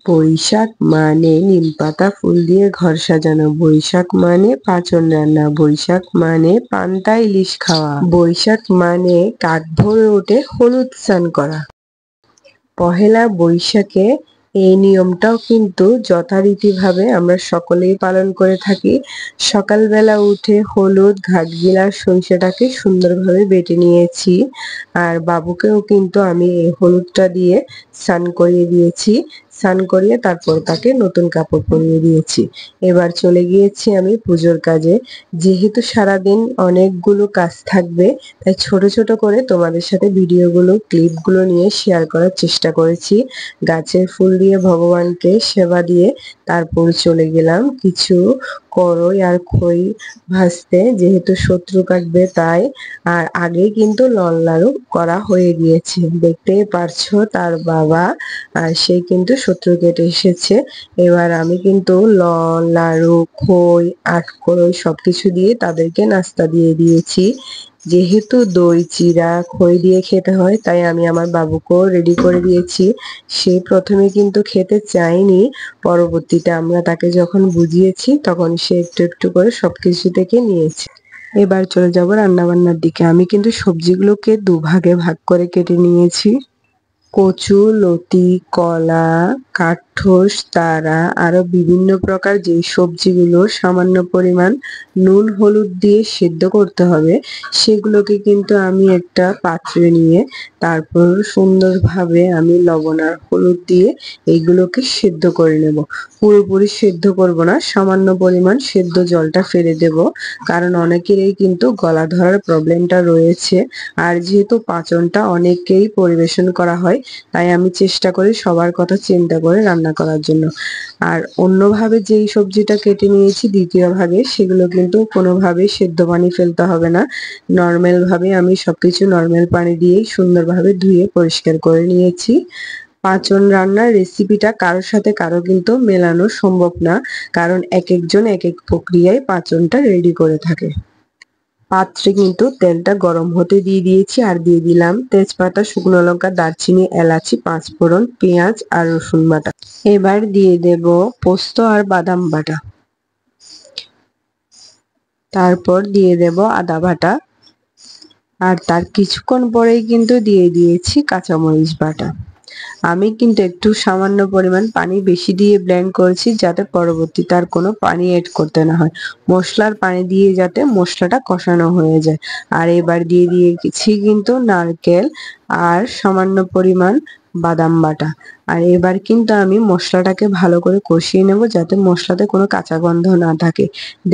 বৈশাখ মানে নিমপাতা ফুল দিয়ে ঘর সাজানো, বৈশাখ মানে পাঁচন রান্না, বৈশাখ মানে পান্তা ইলিশ খাওয়া, বৈশাখ মানে কাক ভোরে উঠে হলুদ স্নান করা। পহেলা বৈশাখে এই নিয়মটাও কিন্তু যথারীতিভাবে আমরা সকলেই পালন করে থাকি। সকালবেলা উঠে হলুদ, ঘাটগিলা, সরিষাটাকে সুন্দরভাবে বেটে নিয়েছি, আর বাবুকেও কিন্তু আমি এই হলুদটা দিয়ে স্নান করিয়ে দিয়েছি। স্নান করিয়ে তারপর তাকে নতুন কাপড় পরিয়ে দিয়েছি। এবার চলে গিয়েছি আমি পুজোর কাজে। যেহেতু সারাদিন অনেকগুলো কাজ থাকবে, তাই ছোট ছোট করে তোমাদের সাথে ভিডিওগুলো, ক্লিপগুলো নিয়ে শেয়ার করার চেষ্টা করেছি। গাছের ফুল দিয়ে ভগবানকে সেবা দিয়ে তারপর চলে গেলাম কিছু কড়ই আর খই ভাজতে, যেহেতু শত্রু কাটবে তাই। আর আগে কিন্তু লল লাড়ু করা হয়ে গিয়েছে, দেখতেই পারছো তার বাবা আর সে কিন্তু শত্রু কেটে এসেছে। এবার আমি কিন্তু লল লাড়ু, খই, আটখড়ই সবকিছু দিয়ে তাদেরকে নাস্তা দিয়ে দিয়েছি। যেহেতু দই চিড়া খই দিয়ে খেতে হয়, তাই আমি আমার বাবুকেও রেডি করে দিয়েছি। সে প্রথমে কিন্তু খেতে চায়নি, পরবর্তীতে আমরা তাকে যখন বুঝিয়েছি তখন সে একটু একটু করে সবকিছু থেকে নিয়েছে। এবার চলে যাব রান্না বান্নার দিকে। আমি কিন্তু সবজিগুলোকে দুভাগে ভাগ করে কেটে নিয়েছি। কচু লতি, কলা, কাঠঠোস, তারা আরো বিভিন্ন প্রকার যে সবজিগুলো সামান্য পরিমাণ নুন হলুদ দিয়ে সেদ্ধ করতে হবে, সেগুলোকে কিন্তু আমি একটা পাত্রে নিয়ে তারপর সুন্দরভাবে আমি লবণ আর হলুদ দিয়ে এইগুলোকে সেদ্ধ করে নেব। পুরোপুরি সেদ্ধ করব না, সামান্য পরিমাণ সেদ্ধ জলটা ফেলে দেব, কারণ অনেকেরই কিন্তু গলা ধরার প্রবলেমটা রয়েছে। আর যেহেতু পাঁচনটা অনেকেই পরিবেশন করা হয়, তাই আমি চেষ্টা করি সবার কথা চিন্তা করে রান্না করার জন্য। আর অন্যভাবে যেই সবজিটা কেটে নিয়েছি দ্বিতীয় ভাগে, সেগুলো কিন্তু কোনোভাবেই সেদ্ধ পানি ফেলতে হবে না। নর্মাল ভাবে আমি সবকিছু নর্মাল পানি দিয়েই সুন্দরভাবে ধুয়ে পরিষ্কার করে নিয়েছি। পাঁচন রান্নার রেসিপিটা কারোর সাথে কারো কিন্তু মেলানো সম্ভব না, কারণ এক একজন এক এক প্রক্রিয়ায় পাঁচনটা রেডি করে থাকে। পাত্রে কিন্তু তেলটা গরম হতে দিয়ে দিয়েছি, আর দিয়ে দিলাম তেজপাতা, শুকনো লঙ্কা, দারচিনি, এলাচি, পাঁচফোড়ন, পেঁয়াজ আর রসুন বাটা। এবার দিয়ে দেব পোস্ত আর বাদাম বাটা, তারপর দিয়ে দেব আদা বাটা, আর তার কিছুক্ষণ পরেই কিন্তু দিয়ে দিয়েছি কাঁচামরিচ বাটা। আমি কিন্তু একটু সামান্য পরিমাণ পানি বেশি দিয়ে ব্লেন্ড করেছি, যাতে পরবর্তীতে আর কোনো পানি এড করতে না হয়। মশলার পানি দিয়ে যাতে মশলাটা কষানো হয়ে যায়। আর এবার দিয়ে দিয়েছি কিন্তু নারকেল আর সামান্য পরিমাণ বাদাম বাটা। আর এবার কিন্তু আমি মশলাটাকে ভালো করে কষিয়ে নেব, যাতে মশলাতে কোনো কাঁচা গন্ধ না থাকে।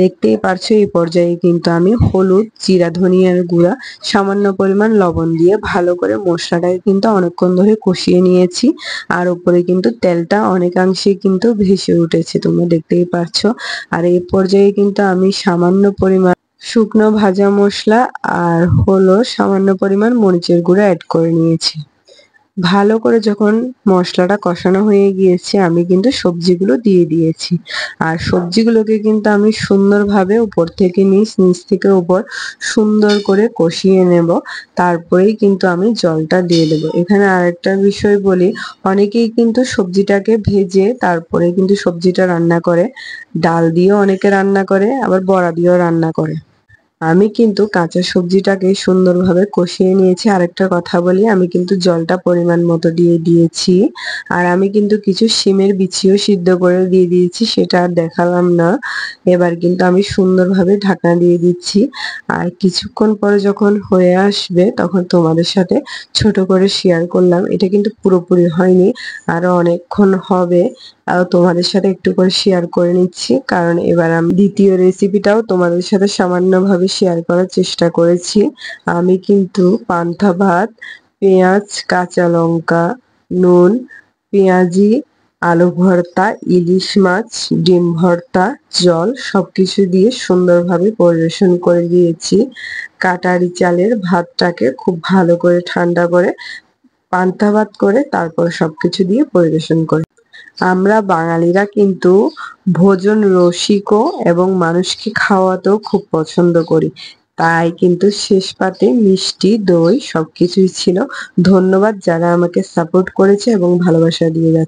দেখতেই পারছো এই পর্যায়ে কিন্তু আমি হলুদ, জিরা, ধনিয়ার গুঁড়া, সামান্য পরিমাণ লবণ দিয়ে ভালো করে মশলাটাকে কিন্তু অনেকক্ষণ ধরে কষিয়ে নিয়েছি। আর উপরে কিন্তু তেলটা অনেকাংশে কিন্তু ভেসে উঠেছে, তোমরা দেখতেই পারছো। আর এই পর্যায়ে কিন্তু আমি সামান্য পরিমাণ শুকনো ভাজা মশলা আর হলো সামান্য পরিমাণ মরিচের গুঁড়ো অ্যাড করে নিয়েছি। ভালো করে যখন মশলাটা কষানো হয়ে গিয়েছে, আমি কিন্তু সবজিগুলো দিয়ে দিয়েছি। আর সবজিগুলোকে কিন্তু আমি সুন্দরভাবে উপর থেকে নিচ, নিচ থেকে উপর সুন্দর করে কষিয়ে নেব। তারপরেই কিন্তু আমি জলটা দিয়ে দেব। এখানে আরেকটা বিষয় বলি, অনেকেই কিন্তু সবজিটাকে ভেজে তারপরে কিন্তু সবজিটা রান্না করে। ডাল দিয়েও অনেকে রান্না করে, আবার বড়া দিয়েও রান্না করে। আমি কিন্তু কাঁচা সবজিটাকে সুন্দরভাবে কষিয়ে নিয়েছি। আরেকটা কথা বলি, আমি কিন্তু জলটা পরিমাণ মতো দিয়ে দিয়েছি। আর আমি কিন্তু কিছু শিমের বিচিও সিদ্ধ করে দিয়ে দিয়েছি, সেটা আর দেখালাম না। এবার কিন্তু আমি সুন্দরভাবে ঢাকনা দিয়ে দিচ্ছি। আর কিছুক্ষণ পরে যখন হয়ে আসবে, তখন তোমাদের সাথে ছোট করে শেয়ার করলাম। এটা কিন্তু পুরোপুরি হয়নি, আরো অনেকক্ষণ হবে। তোমাদের সাথে একটু করে শেয়ার করে নিচ্ছি, কারণ এবার আমি দ্বিতীয় রেসিপিটাও তোমাদের সাথে সামান্যভাবে শেয়ার করার চেষ্টা করেছি। আমি কিন্তু পান্তা ভাত, পেঁয়াজ, কাঁচা লঙ্কা, নুন, পেঁয়াজি, আলু ভর্তা, ইলিশ মাছ, ডিম ভর্তা, জল সবকিছু দিয়ে সুন্দরভাবে পরিবেশন করে দিয়েছি। কাটারি চালের ভাতটাকে খুব ভালো করে ঠান্ডা করে পান্তা ভাত করে তারপর সবকিছু দিয়ে পরিবেশন করি। আমরা বাঙালিরা কিন্তু ভোজন রসিকও এবং মানুষকে খাওয়াতেও খুব পছন্দ করি, তাই কিন্তু শেষ পাতে মিষ্টি দই সবকিছুই ছিল। ধন্যবাদ যারা আমাকে সাপোর্ট করেছে এবং ভালোবাসা দিয়ে যাচ্ছে।